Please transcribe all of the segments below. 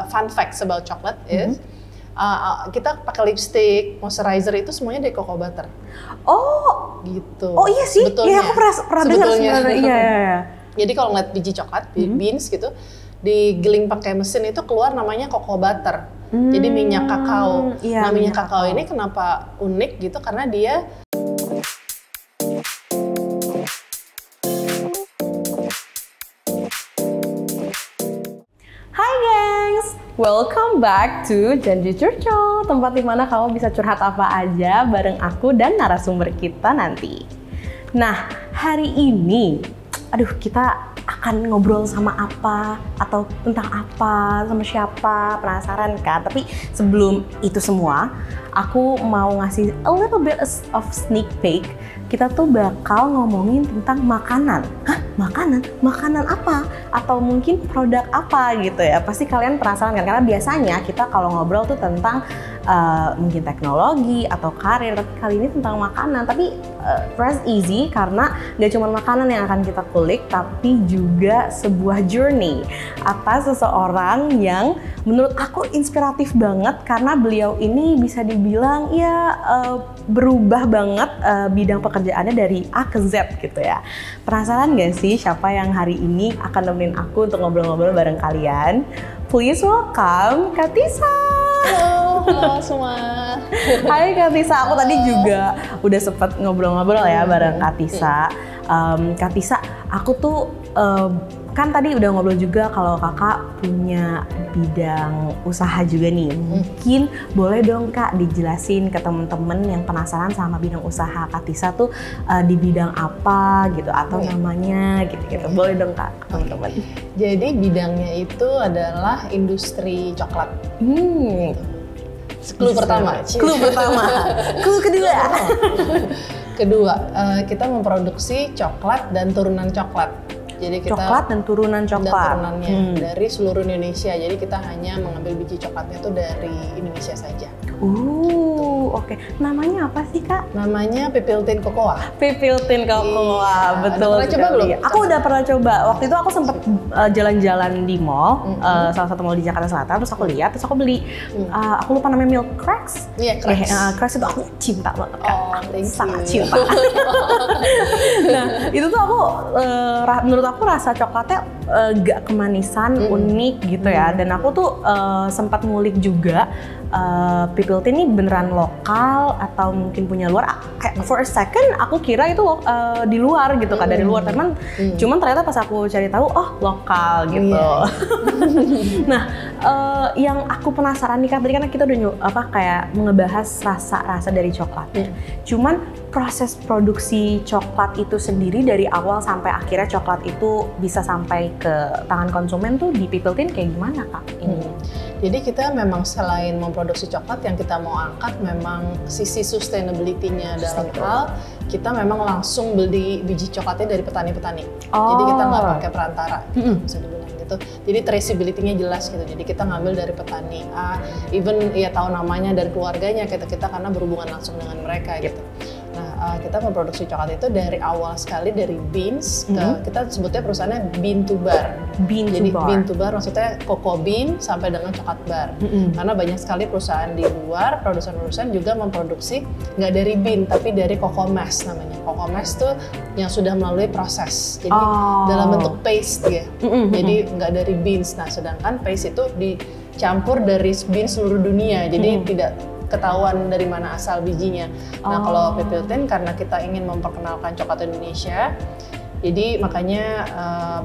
fun facts about chocolate is kita pakai lipstick, moisturizer itu semuanya dari cocoa butter. Oh, gitu. Oh iya sih, iya aku pernah dengar sebenarnya. Iya. Jadi kalau ngeliat biji coklat, beans gitu, digiling pakai mesin itu keluar namanya cocoa butter. Jadi minyak kakao. Nah minyak kakao ini kenapa unik gitu? Karena dia welcome back to Janji Curcol, tempat dimana kamu bisa curhat apa aja bareng aku dan narasumber kita nanti. Nah, hari ini, kita akan ngobrol sama apa, atau tentang apa, sama siapa, penasaran kan? Tapi sebelum itu semua, aku mau ngasih a little bit of sneak peek. Kita tuh bakal ngomongin tentang makanan. Hah? Makanan? Makanan apa? Atau mungkin produk apa gitu ya? Pasti kalian penasaran kan? Karena biasanya kita kalau ngobrol tuh tentang mungkin teknologi atau karir, tapi kali ini tentang makanan. Tapi rest easy karena gak cuma makanan yang akan kita kulik, tapi juga sebuah journey atas seseorang yang menurut aku inspiratif banget karena beliau ini bisa dibilang ya berubah banget bidang pekerjaannya dari A ke Z gitu ya. Penasaran gak sih siapa yang hari ini akan nemenin aku untuk ngobrol-ngobrol bareng kalian? Please welcome Kak Tisa. Halo semua. Hai Kak Tisa, aku tadi juga udah sempet ngobrol-ngobrol ya bareng Kak Tisa. Kak Tisa, aku tuh kan tadi udah ngobrol juga kalau kakak punya bidang usaha juga nih. Mungkin boleh dong Kak dijelasin ke temen-temen yang penasaran sama bidang usaha Kak Tisa tuh di bidang apa gitu atau namanya gitu-gitu. Boleh dong Kak ke temen-temen. Jadi bidangnya itu adalah industri coklat. Clue pertama. Clue kedua. Kedua, kita memproduksi coklat dan turunan coklat. Jadi kita coklat dan turunan coklat. Dan turunannya dari seluruh Indonesia. Jadi kita hanya mengambil biji coklatnya itu dari Indonesia saja. Oke. Namanya apa sih Kak? Namanya Pipiltin Cocoa. Pipiltin Cocoa, betul. Pernah coba belum? Aku udah pernah coba. Waktu itu aku sempat jalan-jalan di mall, salah satu mall di Jakarta Selatan. Terus aku lihat, terus aku beli. Aku lupa namanya Milk Cracks. Iya, Cracks. Cracks itu aku cinta banget kan. Sangat cinta. Nah, itu tuh aku menurut aku rasa coklatnya gak kemanisan, unik gitu ya. Dan aku tuh sempat ngulik juga Pipiltin ini beneran lokal atau mungkin punya luar. For a second aku kira itu di luar gitu kan, dari luar. Cuman ternyata pas aku cari tahu, oh lokal gitu. Nah, yang aku penasaran nih Kak, tadi kan kita udah kayak ngebahas rasa-rasa dari coklat. Cuman proses produksi coklat itu sendiri dari awal sampai akhirnya coklat itu bisa sampai ke tangan konsumen tuh di Pipiltin kayak gimana Kak? Jadi kita memang selain memproduksi coklat, yang kita mau angkat memang sisi sustainability-nya dalam hal kita memang langsung beli biji coklatnya dari petani-petani. Jadi kita nggak pakai perantara, bisa dibilang gitu. Jadi traceability-nya jelas gitu. Jadi kita ngambil dari petani even ya tahu namanya dan keluarganya kita karena berhubungan langsung dengan mereka gitu. Nah, kita memproduksi coklat itu dari awal sekali dari beans kita sebutnya perusahaannya bean to bar. Jadi bean to bar maksudnya cocoa bean sampai dengan coklat bar. Karena banyak sekali perusahaan di luar, produsen-produsen juga memproduksi nggak dari bean tapi dari cocoa mass namanya. Cocoa mass tuh yang sudah melalui proses. Jadi dalam bentuk paste ya. Jadi nggak dari beans. Nah, sedangkan paste itu dicampur dari beans seluruh dunia. Jadi tidak ketahuan dari mana asal bijinya. Nah, kalau Pipiltin karena kita ingin memperkenalkan coklat Indonesia, jadi makanya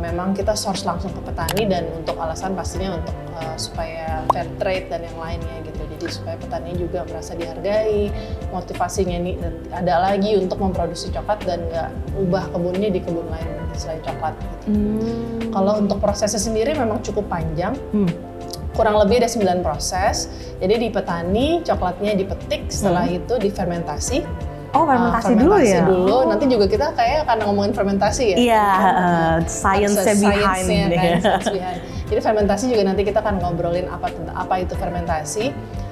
memang kita source langsung ke petani dan untuk alasan pastinya untuk supaya fair trade dan yang lainnya gitu. Jadi supaya petani juga merasa dihargai, motivasinya nih ada lagi untuk memproduksi coklat dan nggak ubah kebunnya di kebun lain selain coklat. Gitu. Kalau untuk prosesnya sendiri memang cukup panjang. Kurang lebih ada 9 proses. Jadi di petani, coklatnya dipetik, setelah itu difermentasi. Fermentasi dulu ya? Nanti juga kita kayak akan ngomongin fermentasi ya? Iya, science-nya behind. Jadi fermentasi juga nanti kita akan ngobrolin apa itu fermentasi.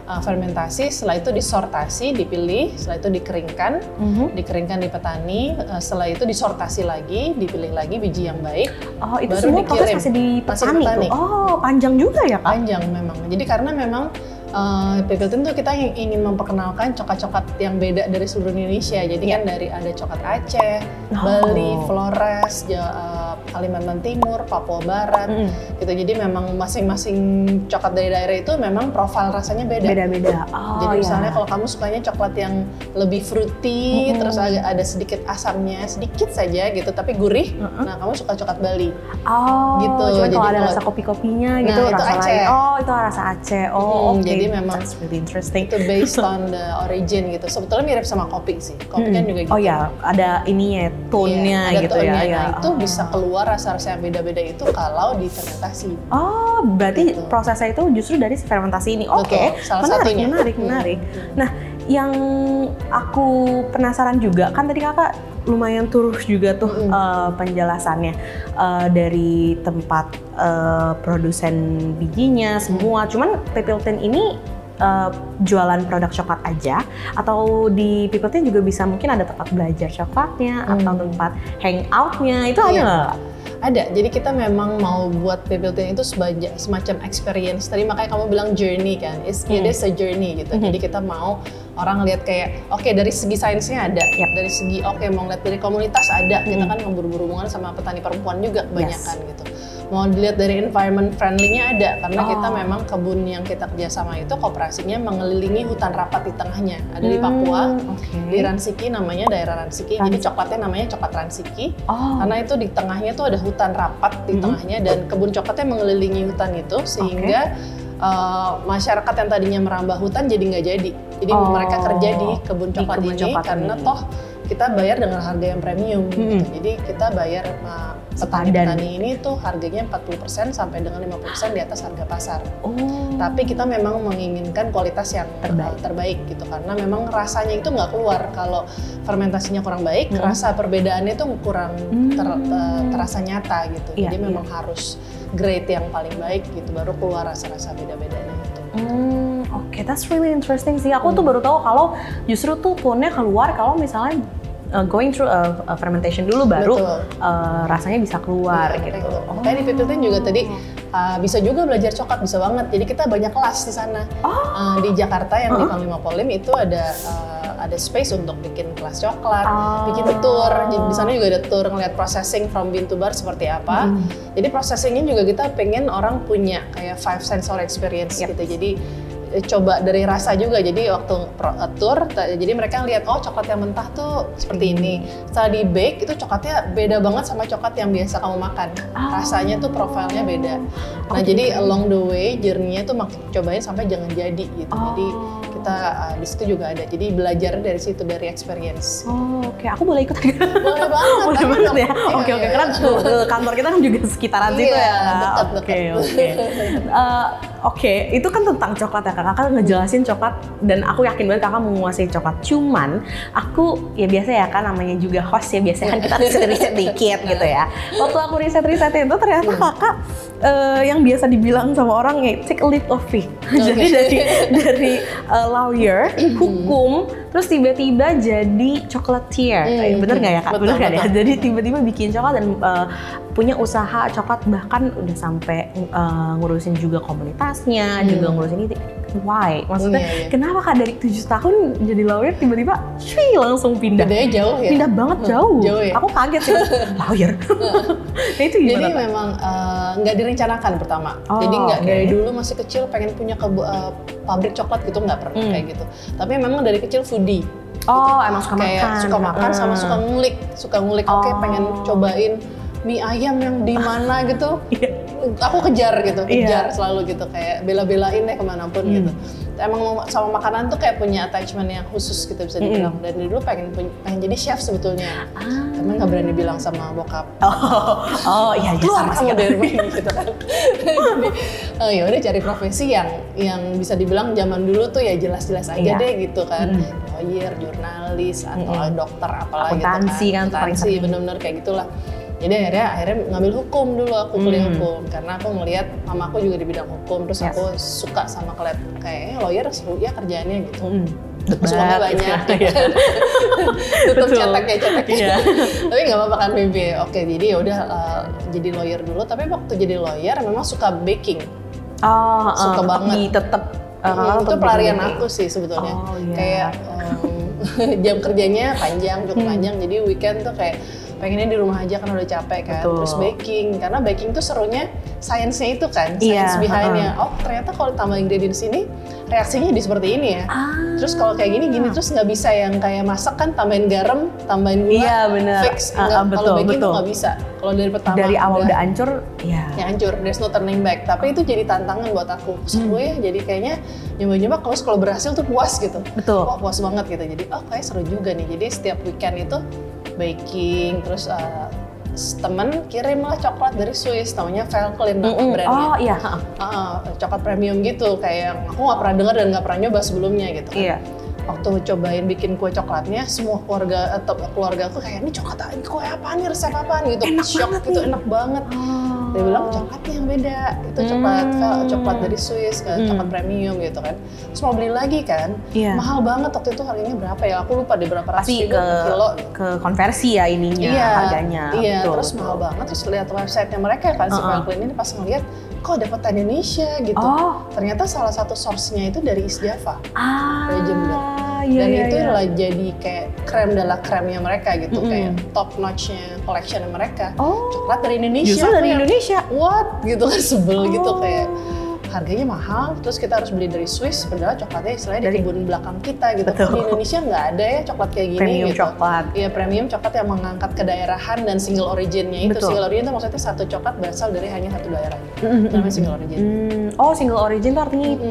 fermentasi, setelah itu disortasi, dipilih, setelah itu dikeringkan, dikeringkan di petani, setelah itu disortasi lagi, dipilih lagi biji yang baik. Oh, itu baru semua dikirim. proses masih di petani. Oh, panjang juga ya, Kak? Panjang memang. Jadi karena memang Pipiltin tuh kita ingin memperkenalkan coklat-coklat yang beda dari seluruh Indonesia. Jadi kan dari ada coklat Aceh, Bali, Flores, Kalimantan Timur, Papua Barat, gitu. Jadi memang masing-masing coklat dari daerah itu memang profil rasanya beda. Beda-beda. Jadi misalnya kalau kamu sukanya coklat yang lebih fruity, terus ada sedikit asamnya, sedikit saja gitu, tapi gurih. Nah, kamu suka coklat Bali. Gitu. Jadi kalau ada rasa kopi-kopinya gitu, itu rasa Aceh. lain. Oh, itu rasa Aceh. Oh, oke. Jadi memang that's really interesting. Itu based on the origin gitu. Sebetulnya mirip sama kopi sih. Kopi kan juga gitu. Oh ya, ada ininya, tone-nya ada gitu tone-nya. ya. Nah, itu bisa keluar rasa-rasa yang beda-beda itu kalau difermentasi. Oh, berarti prosesnya itu justru dari fermentasi ini. Oke, salah satunya. Menarik. Nah, yang aku penasaran juga, kan tadi kakak lumayan turus juga tuh penjelasannya dari tempat produsen bijinya semua. Cuman Pipiltin ini jualan produk coklat aja, atau di Pipiltin juga bisa mungkin ada tempat belajar coklatnya atau tempat hangoutnya, itu ada nggak? Ada, jadi kita memang mau buat Pipiltin itu semacam experience. Tadi makanya kamu bilang journey kan, it is a journey gitu. Jadi kita mau orang lihat kayak, oke, dari segi sainsnya ada, dari segi mau ngeliat dari komunitas ada, kita kan berhubungan sama petani perempuan juga kebanyakan gitu. Mau dilihat dari environment friendly-nya ada, karena kita memang kebun yang kita kerjasama itu kooperasinya mengelilingi hutan rapat di tengahnya. Ada di Papua, di Ransiki namanya, daerah Ransiki. Jadi coklatnya namanya coklat Ransiki, karena itu di tengahnya tuh ada hutan rapat di tengahnya, dan kebun coklatnya mengelilingi hutan itu, sehingga masyarakat yang tadinya merambah hutan jadi nggak jadi. Jadi mereka kerja di kebun coklat ini karena toh kita bayar dengan harga yang premium. Gitu. Jadi kita bayar petani-petani ini tuh harganya 40% sampai dengan 50% di atas harga pasar. Tapi kita memang menginginkan kualitas yang terbaik gitu, karena memang rasanya itu nggak keluar kalau fermentasinya kurang baik, rasa perbedaannya itu kurang terasa nyata gitu. Jadi memang harus grade yang paling baik gitu, baru keluar rasa-rasa beda-bedanya itu. Oke, that's really interesting sih. Aku tuh baru tahu kalau justru tuh tone-nya keluar kalau misalnya going through a fermentation dulu baru rasanya bisa keluar gitu. Makanya di Pipiltin juga tadi bisa juga belajar coklat, bisa banget. Jadi kita banyak kelas di sana. Di Jakarta yang di Panglima Polim itu ada space untuk bikin kelas coklat, bikin tour. Jadi di sana juga ada tour ngeliat processing from bean to bar seperti apa. Jadi processingnya juga kita pengen orang punya kayak 5 sensory experience gitu. Jadi coba dari rasa juga, jadi waktu tour, jadi mereka lihat coklat yang mentah tuh seperti ini. Setelah di bake itu coklatnya beda banget sama coklat yang biasa kamu makan. Rasanya tuh profilnya beda. Nah jadi along the way journey-nya tuh cobain sampai jangan jadi gitu. Jadi kita di situ juga ada. Jadi belajar dari situ, dari experience. Oke, aku boleh ikut? Boleh banget. Boleh banget ya. Oke, karena kantor kita kan juga sekitaran situ ya. Oke, itu kan tentang coklat ya. Kakak ngejelasin coklat, dan aku yakin banget kakak menguasai coklat. Cuman aku ya biasa ya kan, namanya juga host ya, biasanya kan kita riset dikit gitu ya. Waktu aku riset itu ternyata kakak yang biasa dibilang sama orang take a leap of faith. Jadi dari lawyer, hukum, terus tiba-tiba jadi chocolatier. Bener nggak ya kak? Bener nggak ya? Jadi tiba-tiba bikin coklat dan punya usaha coklat, bahkan udah sampai ngurusin juga komunitasnya, juga ngurusin ini. Why? Maksudnya kenapa kak dari 7 tahun jadi lawyer tiba-tiba langsung pindah? Bedanya jauh ya? Pindah banget jauh ya? Aku kaget sih, lawyer. Nah itu gimana? Jadi memang nggak direncanakan pertama. Jadi nggak dari dulu masih kecil pengen punya pabrik coklat gitu, nggak pernah kayak gitu. Tapi memang dari kecil foodie. Emang suka kayak makan. Suka makan sama suka ngulik. Oke, pengen cobain mie ayam yang di mana gitu. Aku kejar selalu gitu, kayak bela-belain deh kemanapun gitu. Emang sama makanan tuh kayak punya attachment yang khusus gitu bisa dibilang. Dan dulu pengen jadi chef sebetulnya, karena nggak berani bilang sama bokap. Iya sama sih dari rumah gitu kan. Jadi ya udah cari profesi yang bisa dibilang zaman dulu tuh ya jelas-jelas aja deh gitu kan. Lawyer, jurnalis atau dokter apalah gitu kan. Akuntansi kan, bener-bener kayak gitulah. Jadi akhirnya ngambil hukum dulu, aku kuliah hukum karena aku ngelihat mama aku juga di bidang hukum, terus aku suka sama kayaknya lawyer seru ya kerjaannya gitu. Suka banyak, tutup cetek-ceteknya. Tapi nggak apa-apa kan mimpi. Oke, jadi udah jadi lawyer dulu. Tapi waktu jadi lawyer memang suka baking. Suka banget. Tetap itu pelarian aku sih sebetulnya. Kayak jam kerjanya panjang, cukup panjang. Jadi weekend tuh kayak pengennya di rumah aja kan udah capek kan. Terus baking, karena baking tuh serunya sainsnya itu kan, sains behind-nya. Oh ternyata kalau tambah ingredients ini reaksinya di seperti ini ya. Terus kalau kayak gini terus nggak bisa yang kayak masak kan tambahin garam, tambahin gula, fix. Kalau baking tuh nggak bisa. Kalau dari pertama dari awal udah hancur, ya hancur. There's no turning back. Tapi itu jadi tantangan buat aku. Seru ya. Jadi kayaknya nyoba-nyoba kalau berhasil tuh puas gitu. Betul. Wah puas banget gitu. Jadi kayak seru juga nih. Jadi setiap weekend itu baking, terus temen kirim lah coklat dari Swiss, namanya Velklin brandnya. Oh iya. Coklat premium gitu, kayak aku nggak pernah dengar dan nggak pernah nyoba sebelumnya gitu kan. Iya. Waktu cobain bikin kue coklatnya, semua keluarga aku kayak ini kue apaan nih, resep apaan gitu. Shock gitu, enak banget. Dia bilang coklatnya yang beda, itu coklat dari Swiss, coklat premium gitu kan. Terus mau beli lagi kan, mahal banget waktu itu, harganya berapa ya? Aku lupa deh berapa ratus ribu per kilo. Ke konversi ya ininya harganya. Iya, terus mahal banget. Terus lihat websitenya mereka kan, si Velklin ini pas ngeliat kok dapat Indonesia gitu. Ternyata salah satu source-nya itu dari East Java, dari Jember. Dan itu lah jadi kayak krem de la creme-nya mereka gitu, kayak top notch-nya collection mereka. Coklat dari Indonesia. Justru dari Indonesia. What? Gitu kan sebel gitu kayak harganya mahal, terus kita harus beli dari Swiss, padahal coklatnya istilahnya di kebun belakang kita gitu. Di Indonesia nggak ada ya coklat kayak gini premium gitu. Coklat. Iya, premium coklat yang mengangkat kedaerahan dan single origin-nya itu. Single origin itu maksudnya satu coklat berasal dari hanya satu daerah. Namanya single origin. Single origin itu artinya itu.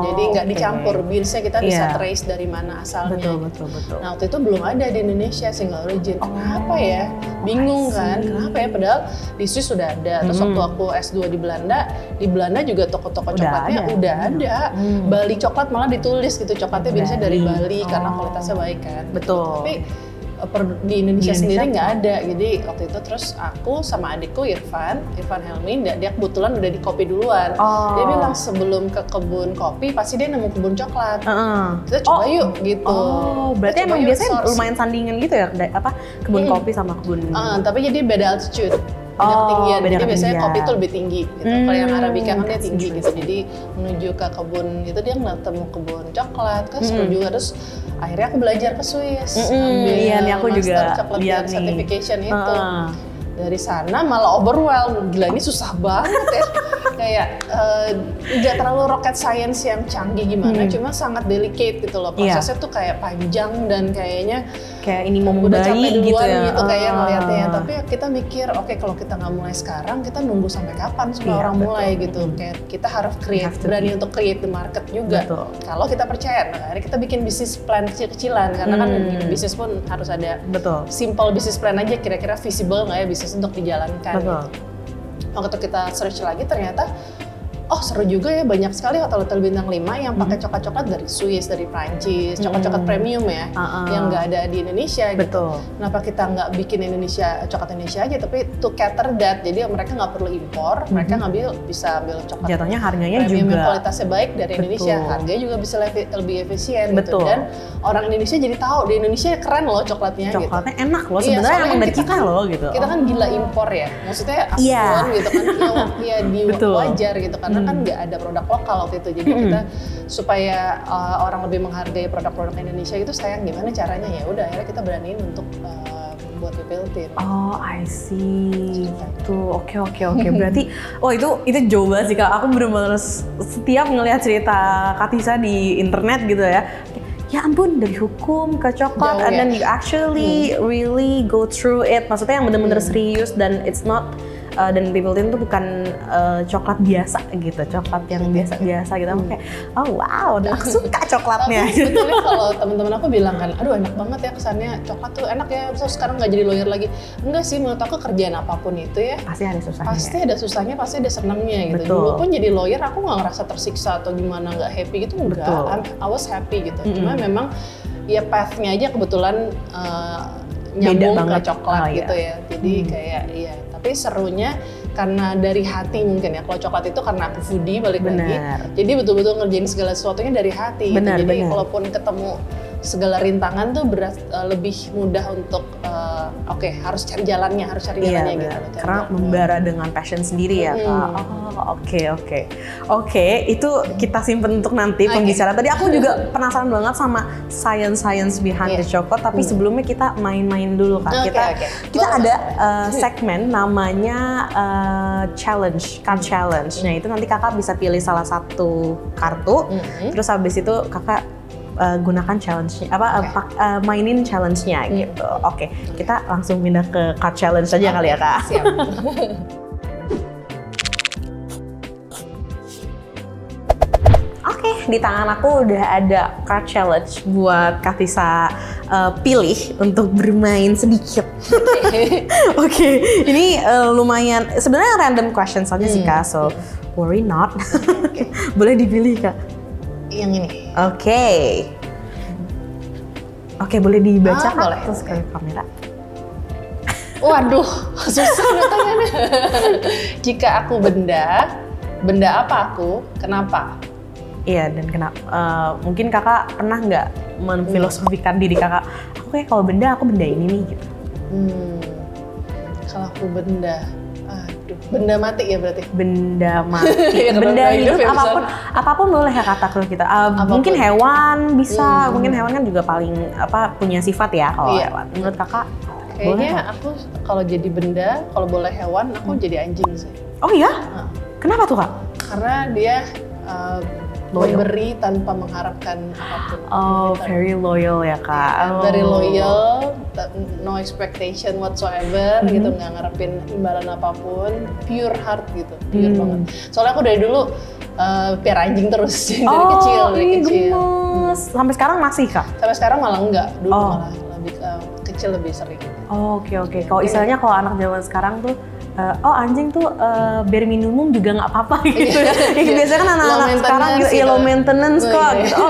Jadi nggak dicampur, beansnya kita bisa trace dari mana asalnya. Betul. Nah waktu itu belum ada di Indonesia single origin. Kenapa ya? Bingung kan? Kenapa ya? Padahal di Swiss sudah ada. Terus waktu aku S2 di Belanda juga toko-toko coklatnya udah ada. Bali coklat malah ditulis gitu, coklatnya biasanya dari Bali karena kualitasnya baik kan. Betul. Tapi di Indonesia sendiri nggak ada. Jadi waktu itu terus aku sama adikku Irfan Helmi, dia kebetulan udah di kopi duluan. Dia bilang sebelum ke kebun kopi pasti dia nemu kebun coklat. Kita coba yuk gitu. Berarti emang biasanya lumayan sandingan gitu ya, kebun kopi sama kebun. Tapi jadi beda altitude. Beda ketinggian, jadi biasanya kopi itu lebih tinggi gitu. Kalau yang Arabica kan dia tinggi gitu, jadi menuju ke kebun itu dia ketemu kebun coklat, kan seru juga. Terus akhirnya aku belajar ke Swiss, iya nih aku juga lihat certification itu. Dari sana malah overwhelmed, gila ini susah banget ya. Kayak nggak terlalu rocket science yang canggih gimana, cuma sangat delicate gitu loh. Prosesnya tuh kayak panjang dan kayaknya kayak ini mau udah capek duluan gitu ya. Gitu kayak ngeliatnya. Tapi kita mikir, oke, kalau kita nggak mulai sekarang, kita nunggu sampai kapan supaya orang mulai gitu. Kayak kita harus berani untuk create the market juga. Kalau kita percaya, nah akhirnya kita bikin bisnis plan kecil-kecilan. Karena kan bisnis pun harus ada simple bisnis plan aja, kira-kira visible nggak ya bisnis untuk dijalankan gitu. Waktu kita search lagi ternyata seru juga ya, banyak sekali hotel-hotel bintang 5 yang pakai coklat-coklat dari Swiss, dari Prancis, coklat-coklat premium ya, yang nggak ada di Indonesia gitu. Kenapa kita nggak bikin coklat Indonesia aja, tapi to cater that, jadi mereka nggak perlu impor, mereka bisa ambil coklat jatuhnya harganya premium juga yang kualitasnya baik dari Indonesia, harganya juga bisa lebih efisien gitu. Dan orang Indonesia jadi tahu di Indonesia keren loh coklatnya gitu. Enak loh sebenarnya, emang dari kita loh gitu. Kita kan gila impor ya, maksudnya Afghan gitu kan, wajar gitu kan. Karena kan nggak ada produk lokal waktu itu, jadi kita supaya orang lebih menghargai produk-produk Indonesia itu sayang gimana caranya, ya udah akhirnya kita beraniin untuk buat Pipiltin. I see. Tuh, oke. Berarti, itu jauh banget sih Kak. Aku bener-bener setiap ngelihat cerita Kak Tisa di internet gitu ya. Ya ampun, dari hukum ke coklat, and then you actually really go through it. Maksudnya yang bener-bener serius dan it's not dan Pipiltin tuh bukan coklat biasa gitu, coklat yang biasa-biasa gitu. Kayak wow, aku suka coklatnya. Tapi sebetulnya kalau teman-teman aku bilang kan, aduh enak banget ya kesannya, coklat tuh enak ya, terus sekarang nggak jadi lawyer lagi. Enggak sih, menurut aku kerjaan apapun itu ya pasti ada susahnya. Pasti ada susahnya, pasti ada senangnya gitu. Dulu pun jadi lawyer aku nggak ngerasa tersiksa atau gimana, nggak happy gitu, enggak. I was happy gitu. Cuma memang ya path-nya aja kebetulan nyambung ke coklat gitu ya. Jadi kayak tapi serunya karena dari hati mungkin ya. Kalau coklat itu karena aku foodie balik lagi. Jadi betul-betul ngerjain segala sesuatunya dari hati. Gitu. Jadi kalaupun ketemu segala rintangan tuh lebih mudah untuk harus cari jalannya gitu. Karena membara dengan passion sendiri ya Kak. Oke, itu kita simpen untuk nanti pembicaraan. Tadi aku juga penasaran banget sama science behind the chocolate, tapi sebelumnya kita main-main dulu Kak. Kita ada segmen namanya challenge, card challenge. Nah, itu nanti Kakak bisa pilih salah satu kartu. Terus habis itu Kakak gunakan challenge-nya, mainin challenge-nya gitu. Oke, kita langsung pindah ke card challenge aja kali ya Kak. Siap. Oke, di tangan aku udah ada card challenge buat Kak Tisa pilih untuk bermain sedikit. Oke, ini lumayan sebenarnya random questions aja sih Kak, so worry not. Boleh dipilih Kak. Yang ini. Oke, boleh dibaca Kak? Boleh. Terus ke kamera. Waduh, susah pertanyaannya. Jika aku benda apa aku? Kenapa? Iya, dan kenapa? Mungkin Kakak pernah nggak memfilosofikan diri Kakak, aku kayak kalau benda, aku benda ini nih gitu. Kalau aku benda mati ya berarti? Benda mati, benda hidup apapun boleh ya kata kita. Mungkin hewan bisa, mungkin hewan kan juga paling punya sifat ya kalau hewan. Menurut Kakak? Kayaknya aku kalau jadi benda, kalau boleh hewan, aku jadi anjing sih. Oh iya? Kenapa tuh Kak? Karena dia memberi tanpa mengharapkan apapun. Very loyal ya Kak. Very loyal, no expectation whatsoever gitu, nggak ngarepin imbalan apapun, pure heart gitu, pure banget. Soalnya aku dari dulu piara anjing terus dari kecil. Gemes. Sampai sekarang masih Kak? Sampai sekarang malah enggak, dulu malah lebih kecil lebih sering. Oke. Kalau istilahnya kalau anak zaman sekarang tuh anjing tuh bare minimum juga nggak apa-apa gitu ya. Biasanya kan anak-anak sekarang gitu, low maintenance kok gitu.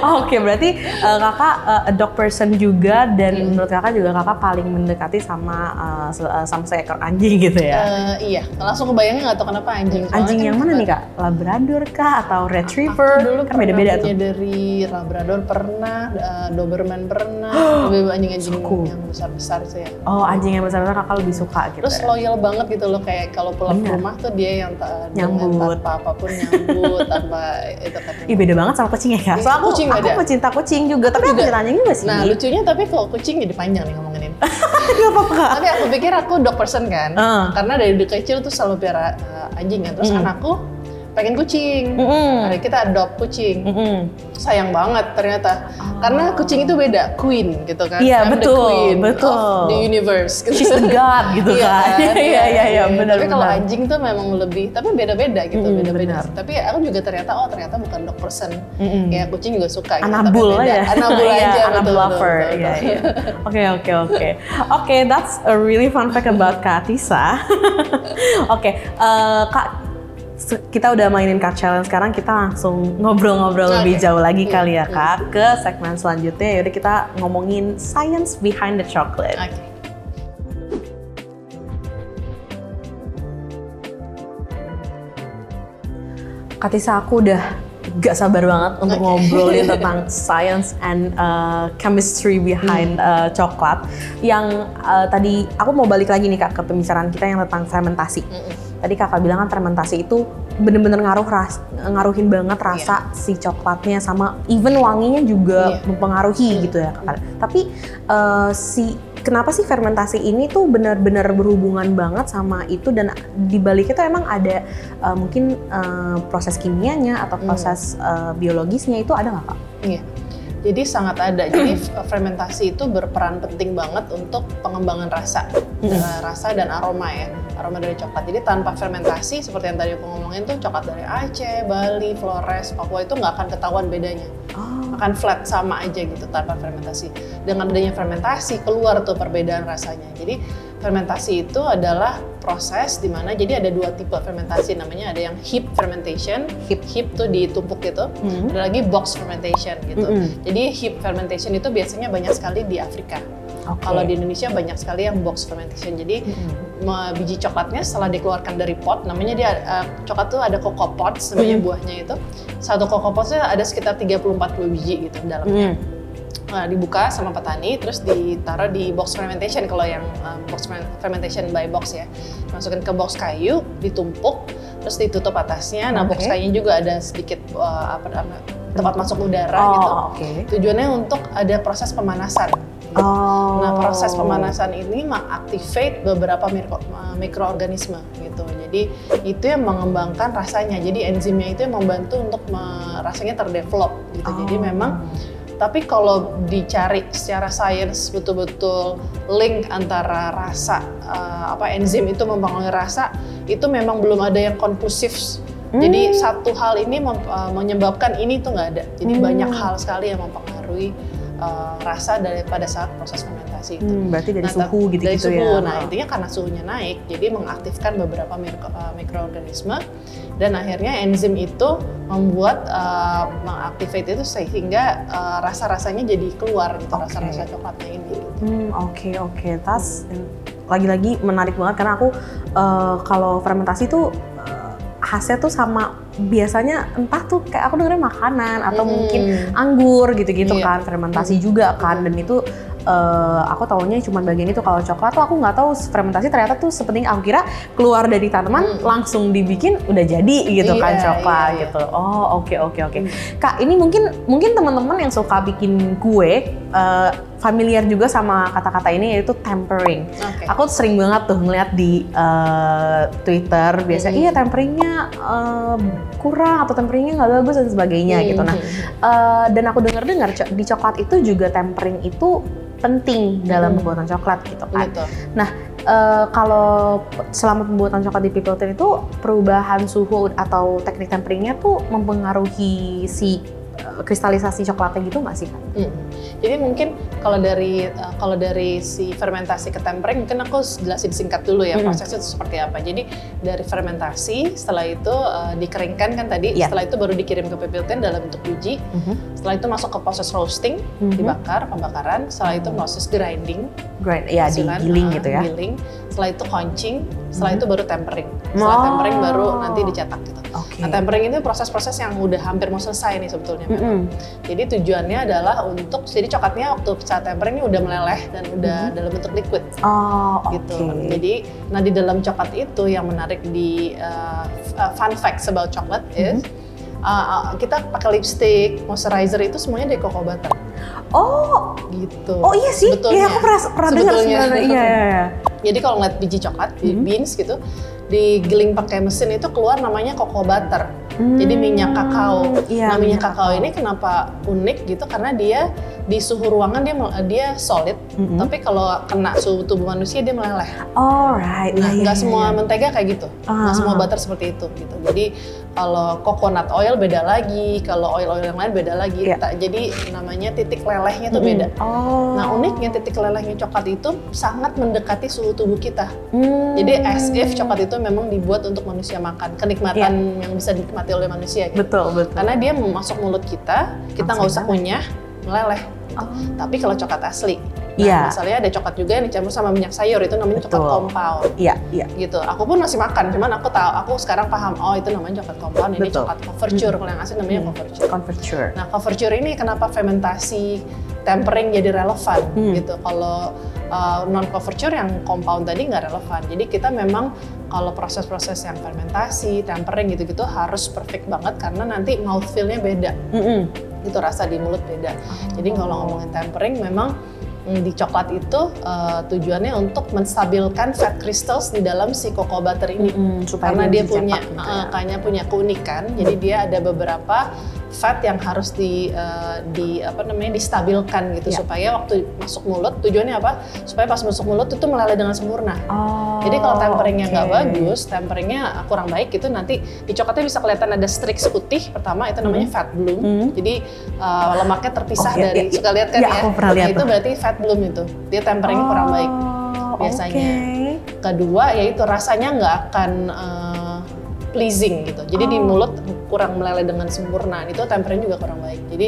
Oke, berarti Kakak a dog person juga, dan menurut Kakak juga Kakak paling mendekati sama seekor anjing gitu ya? Iya, langsung kebayangnya nggak tahu kenapa anjing. Anjing yang mana nih Kak? Labrador kah atau retriever? Dulu kan beda-beda tuh. Dari Labrador pernah, Doberman pernah, anjing-anjing yang besar-besar sih ya. Anjing yang besar-besar Kakak lebih suka gitu. Terus loyal banget gitu loh, kayak kalau pulang ke rumah tuh dia yang nyambut, tanpa apapun nyambut, tanpa itu kan. Beda banget sama kucing ya Kak. Soalnya aku pecinta kucing juga, tapi aku pecinta anjing juga sih. Nah lucunya tapi kalau kucing jadi panjang nih ngomongin. Gak apa-apa Kak. Tapi aku pikir aku dog person kan, karena dari kecil tuh selalu piara anjing kan. Terus anakku pengen kucing, hari kita adopt kucing, sayang banget ternyata, karena kucing itu beda, queen gitu kan, iya betul, of the universe, gitu. She's the god gitu kan, iya benar. Tapi kalau anjing tuh memang lebih, tapi beda-beda gitu, beda-beda. Tapi aku juga ternyata bukan dog person, kayak kucing juga suka. Anabul aja, anabul aja, anabul lover, iya. Oke, that's a really fun fact about Kak Tisa. Oke, Kak. Kita udah mainin card challenge, sekarang kita langsung ngobrol-ngobrol lebih jauh lagi kali ya Kak, ke segmen selanjutnya. Yaudah kita ngomongin science behind the chocolate. Kak Tisa, aku udah gak sabar banget untuk ngobrolin tentang science and chemistry behind coklat. Yang tadi aku mau balik lagi nih Kak ke pembicaraan kita yang tentang fermentasi. Tadi Kakak bilang kan fermentasi itu bener-bener ngaruhin banget rasa si coklatnya, sama even wanginya juga mempengaruhi gitu ya Kak. Tapi kenapa sih fermentasi ini tuh benar-benar berhubungan banget sama itu, dan di balik itu emang ada mungkin proses kimianya atau proses biologisnya itu ada nggak Kak? Iya. Jadi sangat ada. Jadi fermentasi itu berperan penting banget untuk pengembangan rasa, rasa dan aroma ya, aroma dari coklat. Jadi tanpa fermentasi, seperti yang tadi aku ngomongin tuh, coklat dari Aceh, Bali, Flores, Papua itu nggak akan ketahuan bedanya, akan flat sama aja gitu tanpa fermentasi. Dengan adanya fermentasi keluar tuh perbedaan rasanya. Jadi fermentasi itu adalah proses di mana, jadi ada dua tipe fermentasi, namanya ada yang heap fermentation, heap tuh ditumpuk gitu, ada lagi box fermentation gitu. Jadi heap fermentation itu biasanya banyak sekali di Afrika. Kalau di Indonesia banyak sekali yang box fermentation. Jadi biji coklatnya setelah dikeluarkan dari pot, namanya dia coklat tuh ada cocoa pods namanya buahnya itu. Satu cocoa podsnya ada sekitar 30-40 biji gitu dalamnya. Nah, dibuka sama petani, terus ditaruh di box fermentation kalau yang box fermentation by box ya. Masukin ke box kayu, ditumpuk, terus ditutup atasnya. Nah, box kayunya juga ada sedikit tempat masuk udara gitu. Tujuannya untuk ada proses pemanasan. Gitu. Nah, proses pemanasan ini mengaktifate beberapa mikroorganisme gitu. Jadi itu yang mengembangkan rasanya. Jadi enzimnya itu yang membantu untuk rasanya terdevelop gitu. Jadi memang tapi kalau dicari secara sains betul-betul link antara rasa enzim itu mempengaruhi rasa, itu memang belum ada yang konklusif. Jadi satu hal ini menyebabkan ini tuh nggak ada. Jadi banyak hal sekali yang mempengaruhi rasa pada saat proses fermentasi itu. Berarti dari suhu gitu-gitu dari suhu. ya? Nah, intinya karena suhunya naik, jadi mengaktifkan beberapa mikroorganisme dan akhirnya enzim itu membuat mengaktifkan itu sehingga rasa-rasanya jadi keluar gitu, rasa-rasa coklatnya ini. Gitu. Oke. Tas lagi-lagi menarik banget karena aku kalau fermentasi tuh khasnya tuh sama biasanya entah tuh kayak aku dengerin makanan atau mungkin anggur gitu-gitu kan, fermentasi juga kan, dan itu aku taunya cuma bagian itu. Kalau coklat tuh aku nggak tahu fermentasi ternyata tuh sepenting aku kira keluar dari tanaman langsung dibikin udah jadi gitu kan coklat gitu. Oke. Kak, ini mungkin teman-teman yang suka bikin kue familiar juga sama kata-kata ini, yaitu tempering. Aku sering banget tuh ngeliat di Twitter biasa, iya temperingnya kurang atau temperingnya nggak bagus dan sebagainya gitu. Nah, dan aku dengar di coklat itu juga tempering itu penting dalam pembuatan coklat gitu kan. Nah, kalau selama pembuatan coklat di Peopleton itu perubahan suhu atau teknik temperingnya tuh mempengaruhi si kristalisasi coklatnya gitu nggak sih kan? Jadi mungkin kalau dari si fermentasi ke tempering mungkin aku jelasin singkat dulu ya prosesnya itu seperti apa. Jadi dari fermentasi, setelah itu dikeringkan kan tadi, setelah itu baru dikirim ke Peopleton dalam bentuk biji. Setelah itu masuk ke proses roasting, pembakaran. Setelah itu proses grinding, digiling gitu ya. Giling. Setelah itu conching, setelah itu baru tempering. Setelah tempering baru nanti dicetak gitu. Nah, tempering itu proses-proses yang udah hampir mau selesai nih sebetulnya. Jadi tujuannya adalah untuk, jadi coklatnya waktu saat tempering ini udah meleleh dan udah dalam bentuk liquid. Gitu. Jadi, nah di dalam coklat itu yang menarik di fun facts about chocolate is kita pakai lipstick, moisturizer itu semuanya dari cocoa butter. Gitu. Iya sih. Iya, aku pernah dengar sebenarnya. Iya. Jadi kalau ngeliat biji coklat, beans gitu, digiling pakai mesin itu keluar namanya cocoa butter. Jadi minyak kakao. Nah, minyak kakao ini kenapa unik gitu? Karena dia di suhu ruangan dia solid, tapi kalau kena suhu tubuh manusia dia meleleh. Nah, nggak semua mentega kayak gitu, nggak semua butter seperti itu gitu. Jadi kalau coconut oil beda lagi, kalau oil yang lain beda lagi. Jadi namanya titik lelehnya tuh beda. Nah, uniknya titik lelehnya coklat itu sangat mendekati suhu tubuh kita. Jadi as if coklat itu memang dibuat untuk manusia makan, kenikmatan yang bisa dinikmati oleh manusia gitu. Betul. Karena dia masuk mulut kita nggak usah kunyah, meleleh. Tapi kalau coklat asli, misalnya ada coklat juga yang dicampur sama minyak sayur, itu namanya coklat compound. Gitu. Aku pun masih makan, cuman aku sekarang paham, itu namanya coklat compound, ini coklat couverture, kalau yang asli namanya couverture. Nah, couverture ini kenapa fermentasi tempering jadi relevan gitu. Kalau non couverture yang compound tadi nggak relevan. Jadi kita memang kalau proses-proses yang fermentasi, tempering gitu-gitu harus perfect banget karena nanti mouthfeel-nya beda. Itu rasa di mulut beda. Jadi kalau ngomongin tempering memang di coklat itu tujuannya untuk menstabilkan fat crystals di dalam si cocoa butter ini. Karena dia punya kayaknya punya keunikan. Jadi dia ada beberapa fat yang harus distabilkan gitu supaya waktu masuk mulut, tujuannya apa? Supaya pas masuk mulut itu meleleh dengan sempurna. Jadi kalau temperingnya nggak bagus, temperingnya kurang baik itu nanti di coklatnya bisa kelihatan ada streaks putih. Pertama itu namanya fat bloom. Jadi lemaknya terpisah dari suka lihat kan ya. Nah, itu berarti fat bloom itu. Dia temperingnya kurang baik biasanya. Kedua yaitu rasanya nggak akan pleasing gitu. Jadi di mulut kurang meleleh dengan sempurna, itu tempering juga kurang baik. Jadi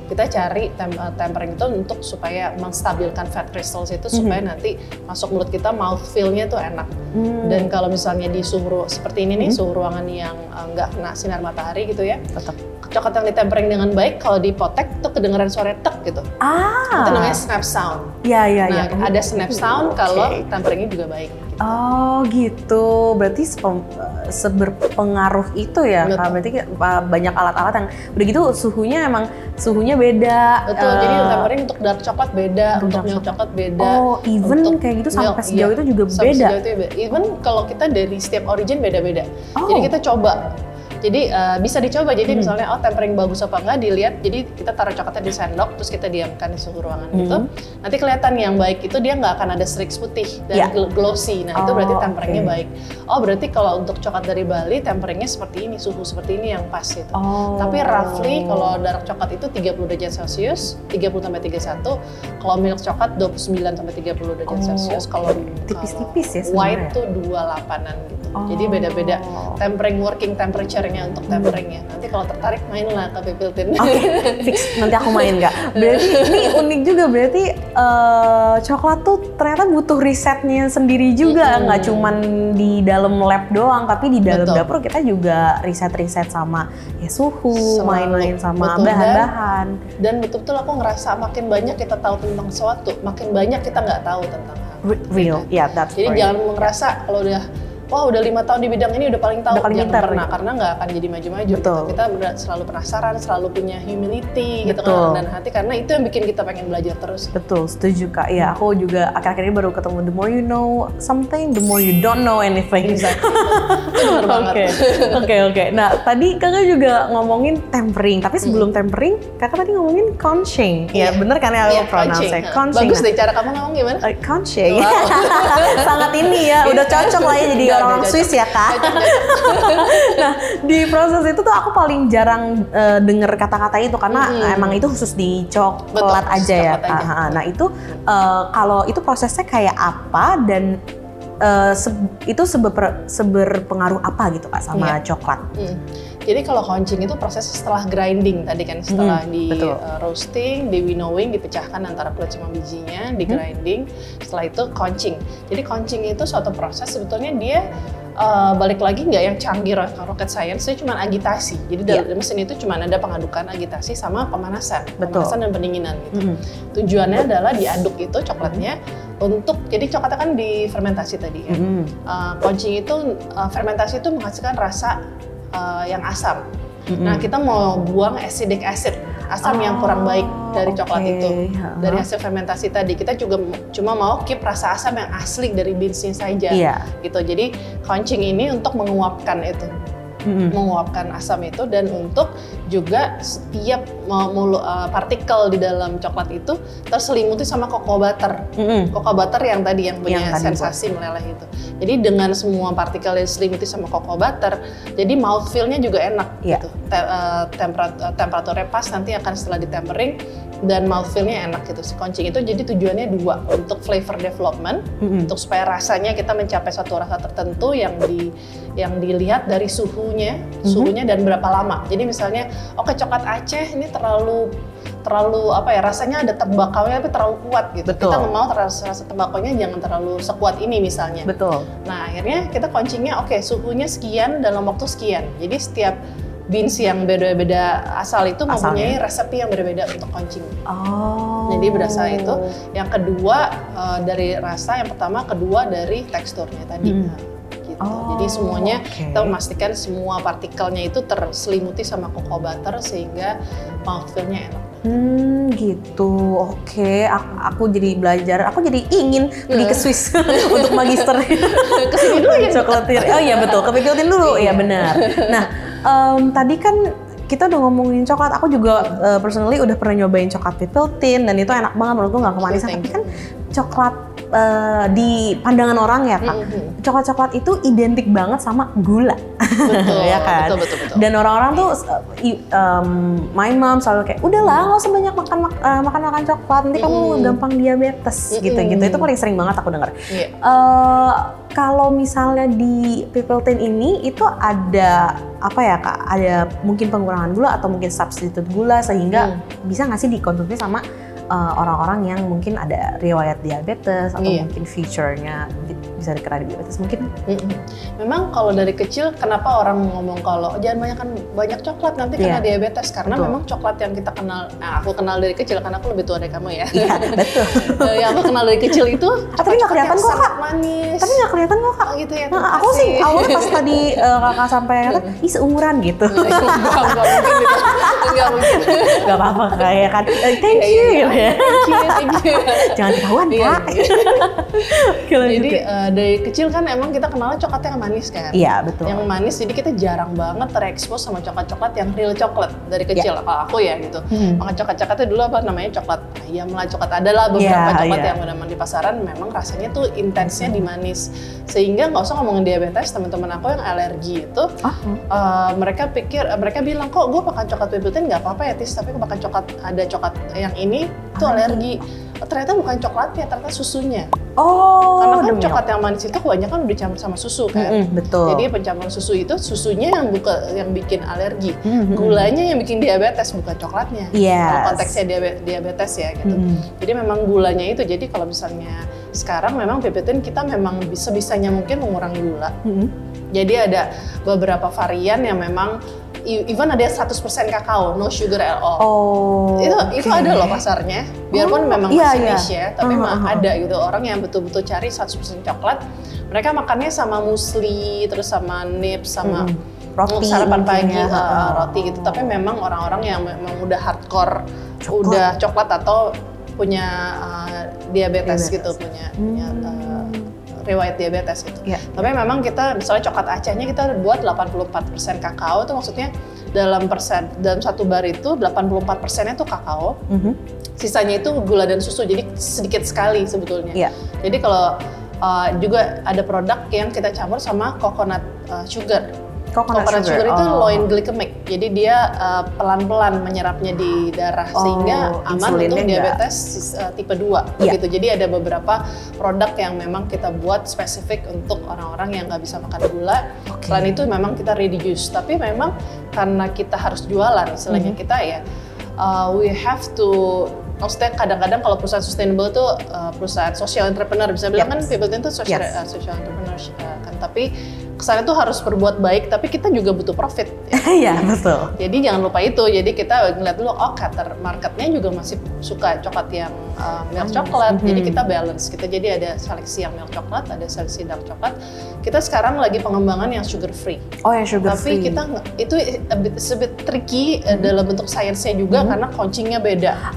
kita cari tempering itu untuk supaya menstabilkan fat crystals itu supaya nanti masuk mulut kita mouth feel-nya tuh enak. Dan kalau misalnya di suhu seperti ini nih, suhu ruangan yang nggak kena sinar matahari gitu ya, tetap coklat yang ditempering dengan baik kalau dipotek tuh kedengeran suara tek gitu. Itu namanya snap sound. Nah, ada snap sound kalau temperingnya juga baik. Gitu. Oh gitu, berarti seberpengaruh itu ya, berarti banyak alat-alat yang udah gitu suhunya beda. Betul, jadi tempering untuk dark coklat beda, untuk milk coklat beda. Oh, even untuk kayak gitu sampai sejauh itu juga beda? Even kalau kita dari setiap origin beda-beda. Jadi kita coba. Jadi bisa dicoba, jadi misalnya tempering bagus apa enggak dilihat, jadi kita taruh coklatnya di sendok, terus kita diamkan di suhu ruangan gitu. Nanti kelihatan yang baik itu dia nggak akan ada streaks putih dan glossy, nah itu berarti temperingnya baik. Oh berarti kalau untuk coklat dari Bali temperingnya seperti ini, suhu seperti ini yang pas gitu. Tapi roughly kalau dark coklat itu 30 derajat Celcius, 30 sampai 31, kalau milk coklat 29 sampai 30 derajat Celcius, kalau tipis-tipis ya white tuh 28-an gitu. Jadi beda-beda working temperature-nya untuk temperingnya. Nanti kalau tertarik mainlah ke Pipiltin. Fix, nanti aku main Kak. Berarti ini unik juga, berarti coklat tuh ternyata butuh risetnya sendiri juga, nggak cuman di dalam lab doang, tapi di dalam dapur kita juga riset-riset sama ya suhu, main-main sama bahan-bahan. Dan betul-betul aku ngerasa makin banyak kita tahu tentang sesuatu, makin banyak kita nggak tahu tentang real. That's jadi jangan ngerasa kalau udah 5 tahun di bidang ini udah paling tahu, jangan pernah, karena nggak akan jadi maju-maju. Gitu. Kita selalu penasaran, selalu punya humility gitu kan, dan hati, karena itu yang bikin kita pengen belajar terus. Betul, setuju Kak. Ya, aku juga akhir-akhir ini baru ketemu the more you know something, the more you don't know anything. Exactly. Itu bener banget. Oke. Nah, tadi Kakak juga ngomongin tempering, tapi sebelum tempering, Kakak tadi ngomongin conching. Ya, bener kan ya aku pronounce-nya? Conching. Bagus deh cara kamu ngomong gimana? Conching. Sangat ini ya, udah cocok lah ya jadi orang Swiss ya Kak. Nah di proses itu tuh aku paling jarang denger kata-kata itu karena emang itu khusus di coklat aja ya. Nah itu kalau itu prosesnya kayak apa dan itu seberpengaruh apa gitu Kak sama coklat? Jadi kalau conching itu proses setelah grinding tadi kan, setelah di roasting, di winnowing, dipecahkan antara kulit sama bijinya, di grinding, setelah itu conching. Jadi conching itu suatu proses sebetulnya dia balik lagi nggak yang canggih rocket science, dia cuma agitasi. Jadi dalam mesin itu cuma ada pengadukan, agitasi sama pemanasan dan pendinginan gitu. Tujuannya adalah diaduk itu coklatnya untuk, jadi coklatnya kan difermentasi tadi ya. Conching itu fermentasi itu menghasilkan rasa yang asam. Nah kita mau buang acidic acid, asam yang kurang baik dari coklat itu, dari hasil fermentasi tadi. Kita juga cuma mau keep rasa asam yang asli dari beansnya saja, gitu. Jadi conching ini untuk menguapkan itu, menguapkan asam itu, dan untuk juga setiap partikel di dalam coklat itu terselimuti sama cocoa butter. Cocoa butter yang tadi yang punya sensasi meleleh itu. Jadi dengan semua partikel yang diselimuti sama cocoa butter, jadi mouthfeel-nya juga enak gitu. Temperaturnya pas nanti akan setelah ditempering, dan mouthfeel-nya enak gitu si conching itu. Jadi tujuannya dua, untuk flavor development, untuk supaya rasanya kita mencapai satu rasa tertentu yang dilihat dari suhunya dan berapa lama. Jadi misalnya coklat Aceh ini terlalu apa ya, rasanya ada tembakaunya tapi terlalu kuat gitu. Kita mau rasa tembakaunya jangan terlalu sekuat ini misalnya. Nah akhirnya kita conchingnya suhunya sekian dalam waktu sekian. Jadi setiap beans yang beda-beda asal itu mempunyai resepi yang berbeda untuk conching. Jadi berasa itu. Yang kedua dari rasa, yang pertama, kedua dari teksturnya tadi. Gitu. Jadi semuanya kita memastikan semua partikelnya itu terselimuti sama cocoa butter sehingga mouthfeel-nya enak. Gitu. Aku jadi belajar. Aku jadi ingin pergi ke Swiss untuk magister. Kesini dulu ya. Coklatir. Oh iya betul. Ke Pipiltin dulu. Iya benar. Nah, tadi kan kita udah ngomongin coklat. Aku juga personally udah pernah nyobain coklat Pipiltin dan itu enak banget menurutku, nggak kemanisan. Tapi kan coklat di pandangan orang ya Kak, coklat-coklat itu identik banget sama gula. Betul, ya kan? betul. Dan orang-orang tuh, my mom selalu kayak, udahlah nggak usah banyak makan coklat, nanti kamu gampang diabetes gitu-gitu. Itu paling sering banget aku dengar. Kalau misalnya di Pipiltin ini itu ada apa ya Kak? Ada mungkin pengurangan gula atau mungkin substitute gula sehingga bisa nggak sih dikonsumsi sama orang-orang yang mungkin ada riwayat diabetes atau mungkin future-nya bisa dikena diabetes mungkin? Memang kalau dari kecil kenapa orang ngomong kalau jangan banyak coklat nanti kena diabetes, karena memang coklat yang kita kenal, aku kenal dari kecil karena aku lebih tua dari kamu ya. Iya betul. Yang aku kenal dari kecil itu tapi nggak kelihatan kok Kak. Manis. Tapi nggak kelihatan kok Kak. Oh, gitu ya. Aku sih awalnya pas tadi Kakak sampai kata, ih seumuran gitu. Nggak mungkin. Nggak apa-apa kayak kan. Thank you. Thank you. Jangan ketahuan Kak. Jadi dari kecil kan emang kita kenalnya coklat yang manis kan. Iya betul. Yang manis, jadi kita jarang banget terekspos sama coklat-coklat yang real coklat dari kecil. Kalau aku ya gitu. Maka coklat-coklatnya dulu apa namanya coklat ayam lah, coklat adalah beberapa coklat yang udah di pasaran memang rasanya tuh intensnya di manis. Sehingga nggak usah ngomongin diabetes, teman-teman aku yang alergi itu mereka bilang kok gue makan coklat Pipiltin nggak apa-apa ya Tis, tapi makan ada coklat yang ini tuh alergi. Ternyata bukan coklatnya, ternyata susunya. Karena kan coklat yang manis itu kebanyakan udah dicampur sama susu kan. Betul. Jadi pencampuran susu itu susunya yang bikin alergi. Gulanya yang bikin diabetes, bukan coklatnya. Kalau konteksnya diabetes ya gitu. Jadi memang gulanya itu. Jadi kalau misalnya sekarang memang Pipiltin kita memang sebisanya mungkin mengurangi gula. Jadi ada beberapa varian yang memang even ada 100% kakao, no sugar at all. Itu ada loh pasarnya. Biarpun memang masih niche ya, tapi memang ada gitu orang yang betul-betul cari 100% coklat. Mereka makannya sama musli, terus sama nips, sama roti, sarapan pagi, roti gitu. Tapi memang orang-orang yang memang udah hardcore, udah coklat atau punya diabetes gitu, punya riwayat diabetes gitu. Tapi memang kita misalnya coklat Acehnya kita buat 84% kakao, itu maksudnya dalam satu bar itu 84%-nya itu kakao. Sisanya itu gula dan susu, jadi sedikit sekali sebetulnya. Jadi kalau juga ada produk yang kita campur sama coconut sugar. Coconut sugar itu low in glycemic, jadi dia pelan-pelan menyerapnya di darah sehingga aman untuk diabetes tipe 2 gitu. Jadi ada beberapa produk yang memang kita buat spesifik untuk orang-orang yang nggak bisa makan gula. Selain itu memang kita reduce, tapi memang karena kita harus jualan, istilahnya kita ya we have to. Maksudnya kadang-kadang kalau perusahaan sustainable itu perusahaan social entrepreneur, bisa bilang kan Pipiltin itu social entrepreneur kan, tapi kesannya tuh harus berbuat baik, tapi kita juga butuh profit. Iya betul. Jadi jangan lupa itu. Jadi kita ngeliat dulu, marketnya juga masih suka coklat yang milk coklat. Jadi kita balance. Kita jadi ada seleksi yang milk coklat, ada seleksi dark coklat. Kita sekarang lagi pengembangan yang sugar free. Yang sugar free. Tapi kita itu a bit tricky dalam bentuk sainsnya juga karena couchingnya beda.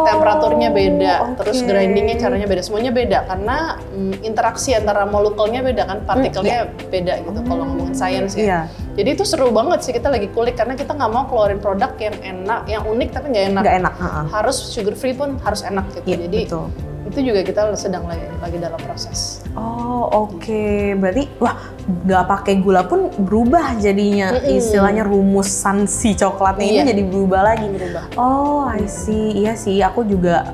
Temperaturnya beda, terus grindingnya caranya beda, semuanya beda karena interaksi antara molekulnya beda kan, partikelnya beda gitu kalau ngomongin sains ya. Jadi itu seru banget sih, kita lagi kulik karena kita nggak mau keluarin produk yang enak, yang unik tapi nggak enak. Harus sugar free pun harus enak gitu. Jadi itu juga kita sedang lagi dalam proses. Berarti nggak pakai gula pun berubah jadinya, istilahnya rumusan si coklatnya ini jadi berubah lagi. I see. Iya sih, aku juga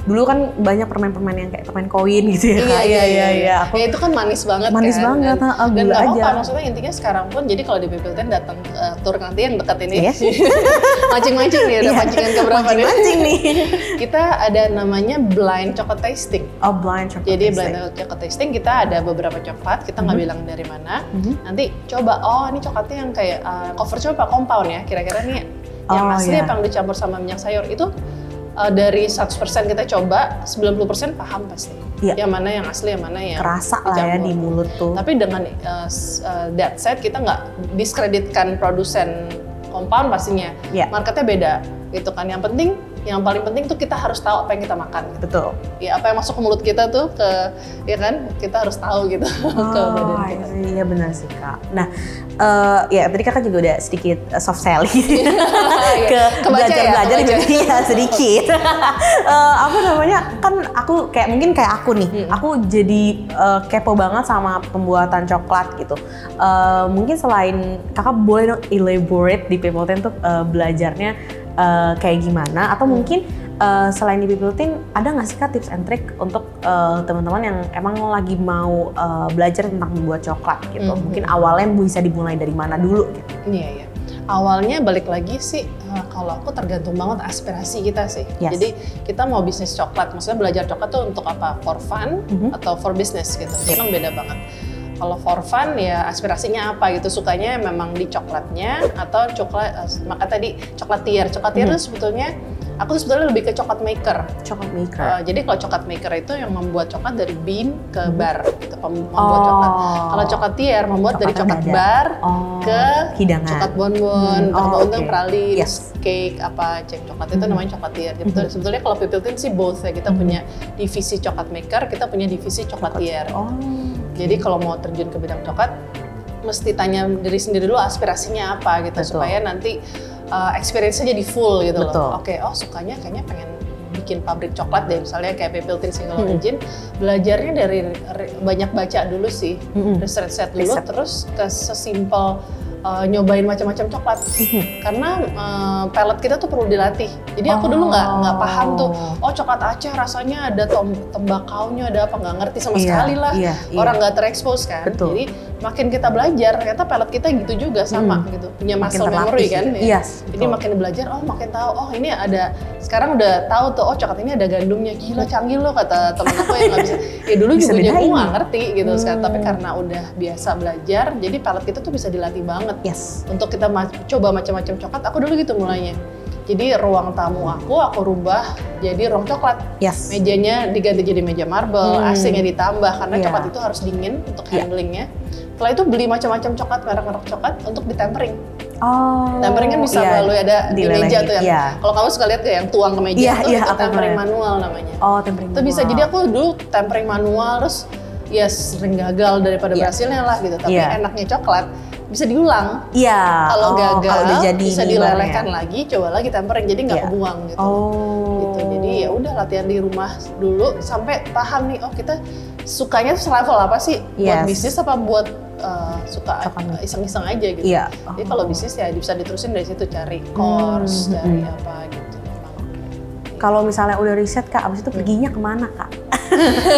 dulu kan banyak permen-permen yang kayak permen koin gitu ya. Iya. Itu kan manis banget. Manis banget, dan gula nggak aja. apa-apa, maksudnya intinya sekarang pun, jadi kalau di Pipiltin datang tur nanti yang dekat ini, mancing-mancing nih, udah pancingan keberapa nih? Mancing nih. Kita ada namanya blind chocolate tasting. Blind chocolate Jadi tasting. blind chocolate tasting kita ada beberapa coklat, kita nggak bilang dari mana. Nanti coba, ini coklatnya yang kayak cover coba compound ya, kira-kira nih yang asli apa yang dicampur sama minyak sayur itu. Dari 100% kita coba, 90% paham pasti. Yang mana yang asli, yang mana yang kerasa lah ya di mulut tuh. Tapi dengan that said, kita nggak diskreditkan produsen compound pastinya. Marketnya beda gitu kan. Yang penting yang paling penting tuh kita harus tahu apa yang kita makan. Gitu. Betul. Ya apa yang masuk ke mulut kita tuh ya kan kita harus tahu gitu ke badan kita. Iya benar sih Kak. Nah, ya tadi Kakak juga udah sedikit soft selling ke belajar ya sedikit. Apa namanya? Kan aku mungkin kayak aku nih, aku jadi kepo banget sama pembuatan coklat gitu. Mungkin selain Kakak boleh dong elaborate di People Ten tuh belajarnya kayak gimana, atau mungkin selain di People Ten ada nggak sih Kak tips and trick untuk teman-teman yang emang lagi mau belajar tentang membuat coklat gitu? Mungkin awalnya bisa dimulai dari mana dulu gitu? Iya. Awalnya balik lagi sih, kalau aku tergantung banget aspirasi kita sih. Yes. Jadi kita mau bisnis coklat, maksudnya belajar coklat tuh untuk apa? For fun atau for business gitu. Itu kan beda banget. Kalau for fun ya aspirasinya apa gitu, sukanya memang di coklatnya atau coklat, maka tadi coklatier. Coklatier itu sebetulnya, aku tuh sebetulnya lebih ke coklat maker. Coklat maker. Jadi kalau coklat maker itu yang membuat coklat dari bean ke bar gitu, membuat coklat. Kalau coklatier membuat dari coklat bar ke hidangan, coklat bonbon, bonbon pralin, yes. cake, cake coklat itu namanya coklatier. Jadi sebetulnya kalau People Ten sih both ya, kita punya divisi coklat maker, kita punya divisi coklatier. Jadi kalau mau terjun ke bidang coklat, mesti tanya diri sendiri dulu aspirasinya apa gitu. Betul. Supaya nanti experience-nya jadi full gitu. Betul. Loh. Oke, sukanya kayaknya pengen bikin pabrik coklat deh, misalnya kayak People Ten Single Origin. Belajarnya dari banyak baca dulu sih, riset dulu, terus ke sesimpel nyobain macam-macam coklat. Karena palate kita tuh perlu dilatih. Jadi aku dulu nggak paham tuh, coklat Aceh rasanya ada tembakaunya, ada apa, nggak ngerti sama sekali lah. Orang nggak terekspos kan. Betul. Jadi makin kita belajar, ternyata palate kita gitu juga sama gitu. Punya muscle memory kan. Ya. Jadi makin belajar, makin tahu, ini ada, sekarang udah tahu tuh, coklat ini ada gandumnya. Gila canggih loh, kata temen aku yang nggak bisa. Ya dulu juga aku nggak ngerti gitu. Tapi karena udah biasa belajar, jadi palate kita tuh bisa dilatih banget. Yes. Untuk kita coba macam-macam coklat. Aku dulu gitu mulainya. Jadi ruang tamu aku rubah jadi ruang coklat. Yes. Mejanya diganti jadi meja marble, AC-nya ditambah karena coklat itu harus dingin untuk handlingnya. Setelah itu beli macam-macam coklat, merek-merek coklat untuk ditempering. Tempering kan bisa melalui ada di meja tuh yang. Kalau kamu suka lihat yang tuang ke meja itu tempering manual namanya. Tempering itu manual. Bisa jadi aku dulu tempering manual terus ya sering gagal daripada berhasilnya lah gitu. Tapi enaknya coklat bisa diulang. Kalau gagal kalau bisa dilelehkan lagi, coba lagi tempering, jadi nggak kebuang gitu. Gitu. Jadi ya udah latihan di rumah dulu sampai paham nih, kita sukanya level apa sih? Buat bisnis apa buat suka iseng-iseng aja gitu. Jadi kalau bisnis ya bisa diterusin dari situ, cari course, cari apa gitu. Kalau misalnya udah riset Kak, abis itu perginya kemana Kak?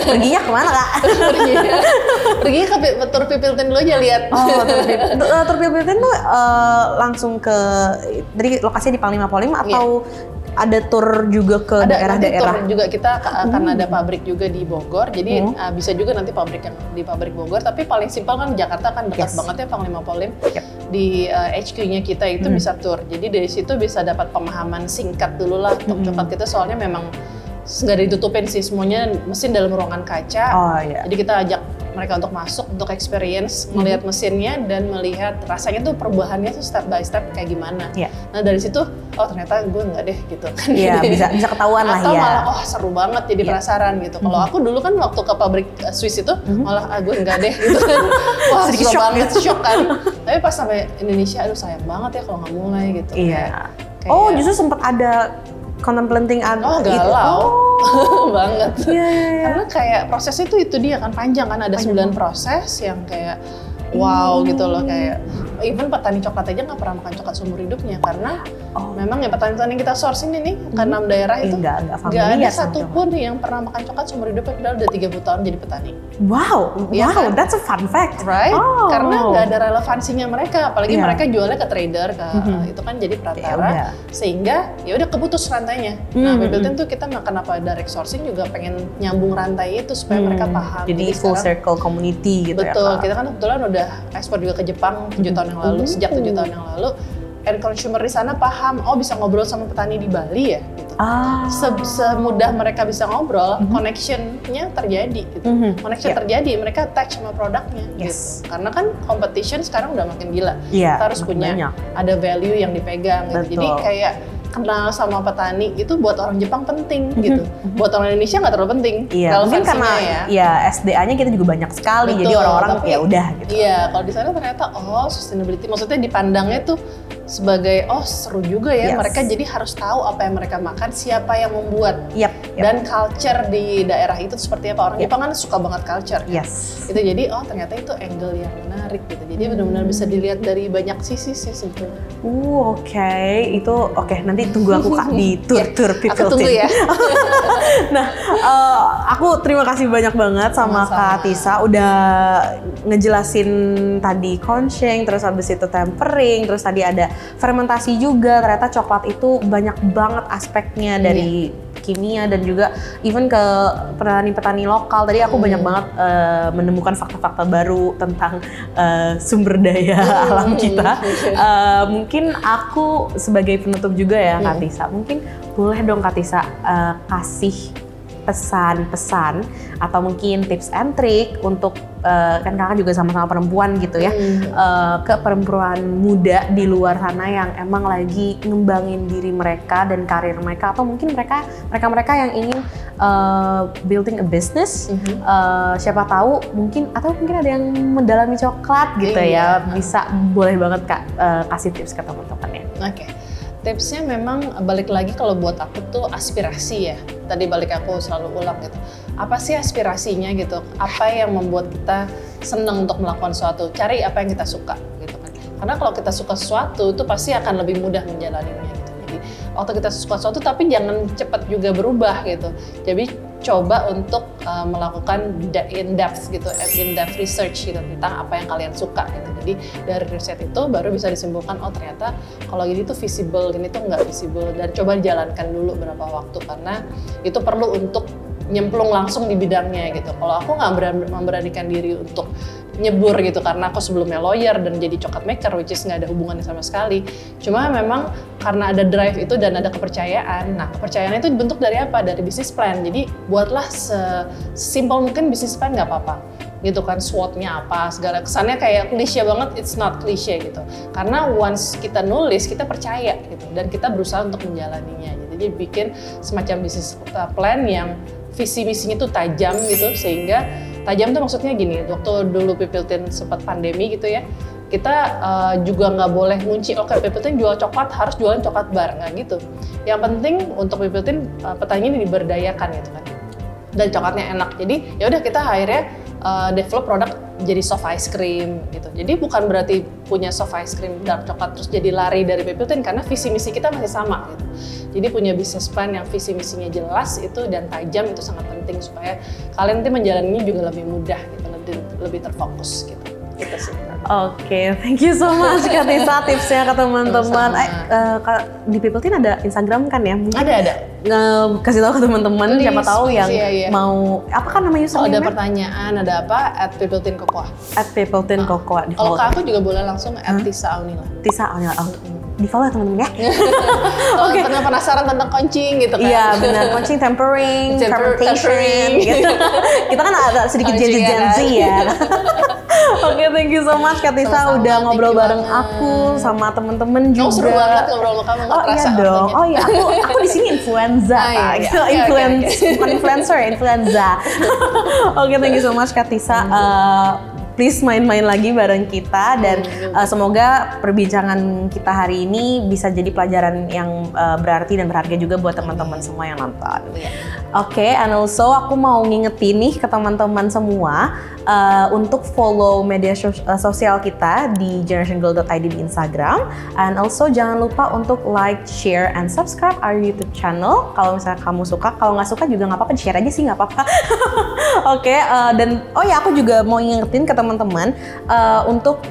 Perginya kemana Kak? Perginya ke tur People Ten dulu aja lihat. Tur People Ten tuh langsung ke, dari lokasinya di Panglima Polim atau ada tur juga ke daerah-daerah? Tur juga, kita akan ada pabrik juga di Bogor, jadi bisa juga nanti pabrik yang di pabrik Bogor, tapi paling simpel kan Jakarta kan dekat banget ya Panglima Polim. Di HQ-nya kita itu bisa tur, jadi dari situ bisa dapat pemahaman singkat dulu lah untuk coklat kita, soalnya memang nggak ditutupin sih, semuanya mesin dalam ruangan kaca. Jadi kita ajak mereka untuk masuk, untuk experience, melihat mesinnya dan melihat rasanya tuh perubahannya tuh step by step kayak gimana. Nah dari situ, ternyata gue nggak deh gitu kan. Bisa ketahuan lah ya. Atau malah, seru banget jadi penasaran gitu. Kalau aku dulu kan waktu ke pabrik Swiss itu, malah gue nggak deh gitu kan. Wah susah banget, shock kan. Tapi pas sampai Indonesia, aduh sayang banget ya kalau nggak mulai gitu. Justru sempat ada contemplating galau banget. Karena kayak prosesnya itu dia kan panjang kan, ada 9 proses yang kayak wow gitu loh, kayak even petani coklat aja nggak pernah makan coklat seumur hidupnya karena memang ya petani-petani yang kita sourcing ini ke 6 daerah itu nggak ada satupun yang pernah makan coklat seumur hidupnya, padahal udah 30 tahun jadi petani. Kan? That's a fun fact, right? Karena nggak ada relevansinya mereka, apalagi mereka jualnya ke trader, itu kan jadi perantara, sehingga ya udah keputus rantainya. Nah, People Ten tuh kita kenapa direct sourcing juga pengen nyambung rantai itu supaya mereka paham. Jadi full circle community gitu. Betul, kita kan kebetulan udah ekspor juga ke Jepang 7 tahun yang lalu, sejak 7 tahun yang lalu. And consumer di sana paham, bisa ngobrol sama petani di Bali ya gitu. Semudah mereka bisa ngobrol, connection-nya terjadi gitu. Connection terjadi, mereka attach sama produknya gitu. Karena kan competition sekarang udah makin gila. Kita harus punya ada value yang dipegang gitu. Jadi kayak kenal sama petani itu buat orang Jepang penting gitu. Buat orang Indonesia nggak terlalu penting. Iya, mungkin karena ya SDA-nya kita juga banyak sekali. Betul, jadi orang-orang ya udah gitu. Iya, kalau di sana ternyata sustainability maksudnya dipandangnya tuh sebagai seru juga ya. Mereka jadi harus tahu apa yang mereka makan, siapa yang membuat. Dan culture di daerah itu seperti apa. Orang Jepang kan suka banget culture. Itu jadi ternyata itu angle yang menarik gitu. Jadi benar-benar bisa dilihat dari banyak sisi sih sebetulnya. Oke, nanti tunggu aku Kak di tur Pipiltin. Aku tunggu ya. Nah, aku terima kasih banyak banget sama Kak Tisa udah ngejelasin tadi conching, terus habis itu tempering, terus tadi ada fermentasi juga. Ternyata coklat itu banyak banget aspeknya dari kimia dan juga even ke petani-petani lokal. Tadi aku banyak banget menemukan fakta-fakta baru tentang sumber daya alam kita. Mungkin aku sebagai penutup juga ya Kak Tisa, mungkin boleh dong Kak Tisa kasih pesan-pesan atau mungkin tips and trick untuk kan kakak juga sama-sama perempuan gitu ya, ke perempuan muda di luar sana yang emang lagi ngembangin diri mereka dan karir mereka, atau mungkin mereka yang ingin building a business, siapa tahu mungkin ada yang mendalami coklat gitu ya, bisa boleh banget Kak kasih tips ke teman-temannya. Oke. Tipsnya memang balik lagi kalau buat aku tuh aspirasi ya. Tadi balik aku selalu ulang gitu. Apa sih aspirasinya gitu? Apa yang membuat kita senang untuk melakukan sesuatu? Cari apa yang kita suka gitu kan. Karena kalau kita suka sesuatu itu pasti akan lebih mudah menjalaninya gitu. Jadi waktu kita suka sesuatu tapi jangan cepat juga berubah gitu. Jadi coba untuk melakukan in-depth research gitu tentang apa yang kalian suka gitu. Jadi dari riset itu baru bisa disimpulkan ternyata kalau gini tuh visible, gini tuh nggak visible, dan coba dijalankan dulu berapa waktu karena itu perlu untuk nyemplung langsung di bidangnya gitu. Kalau aku nggak memberanikan diri untuk nyebur gitu karena aku sebelumnya lawyer dan jadi coklat maker, which is nggak ada hubungannya sama sekali. Cuma memang karena ada drive itu dan ada kepercayaan. Nah, kepercayaan itu dibentuk dari apa? Dari bisnis plan. Jadi buatlah sesimpel mungkin bisnis plan, nggak apa-apa gitu kan, SWOT-nya apa, segala kesannya kayak klise banget, it's not klise gitu. Karena once kita nulis, kita percaya gitu dan kita berusaha untuk menjalaninya. Jadi bikin semacam bisnis plan yang visi misinya tuh tajam gitu, sehingga tajam tuh maksudnya gini, waktu dulu Pipiltin sempat pandemi gitu ya, kita juga nggak boleh ngunci, oke Pipiltin jual coklat harus jualan coklat bar, nggak gitu. Yang penting untuk Pipiltin petani ini diberdayakan gitu kan, dan coklatnya enak. Jadi ya udah kita akhirnya develop produk jadi soft ice cream gitu. Jadi bukan berarti punya soft ice cream dark coklat terus jadi lari dari Pipiltin, karena visi misi kita masih sama gitu. Jadi punya business plan yang visi misinya jelas itu dan tajam itu sangat penting supaya kalian nanti menjalaninya juga lebih mudah gitu, lebih terfokus gitu. Gitu sih. Oke, thank you so much Kak Tisa tipsnya ke teman-teman. Di Pipiltin ada Instagram kan ya? Mungkin ada. Kasih tahu ke teman-teman siapa tahu yang mau, apa kan namanya username-nya? Ada pertanyaan, ada apa? @pipiltinkokoa. @pipiltinkokoa. Kalau ke aku juga boleh langsung @tisaaunila. Tisaaunila. Di follow ya teman-teman ya. Oke. Pernah penasaran tentang conching gitu kan? Iya benar, conching, tempering, fermentation gitu. Kita kan ada sedikit Gen Z ya. Oke, thank you so much Kak Tisa udah ngobrol bareng aku sama teman-teman juga. Seru banget ngobrol sama kamu, nggak terasa. Iya dong. Oh iya, aku di sini influenza. Bukan influencer, influenza. Oke, thank you so much Kak Tisa. Please main-main lagi bareng kita dan semoga perbincangan kita hari ini bisa jadi pelajaran yang berarti dan berharga juga buat teman-teman semua yang nonton. Oke, and also aku mau ngingetin nih ke teman-teman semua untuk follow media sosial kita di generationgirl.id di Instagram, and also jangan lupa untuk like, share, and subscribe our YouTube channel. Kalau misalnya kamu suka, kalau nggak suka juga nggak apa-apa, di-share aja sih nggak apa-apa. Oke, dan aku juga mau ngingetin ke teman-teman untuk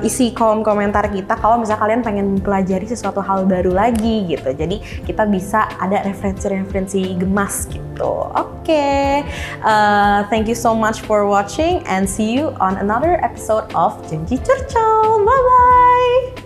isi kolom komentar kita kalau misalnya kalian pengen mempelajari sesuatu hal baru lagi gitu. Jadi kita bisa ada referensi-referensi gemas gitu. Oke. Thank you so much for watching and see you on another episode of Janji Curcol. Bye-bye!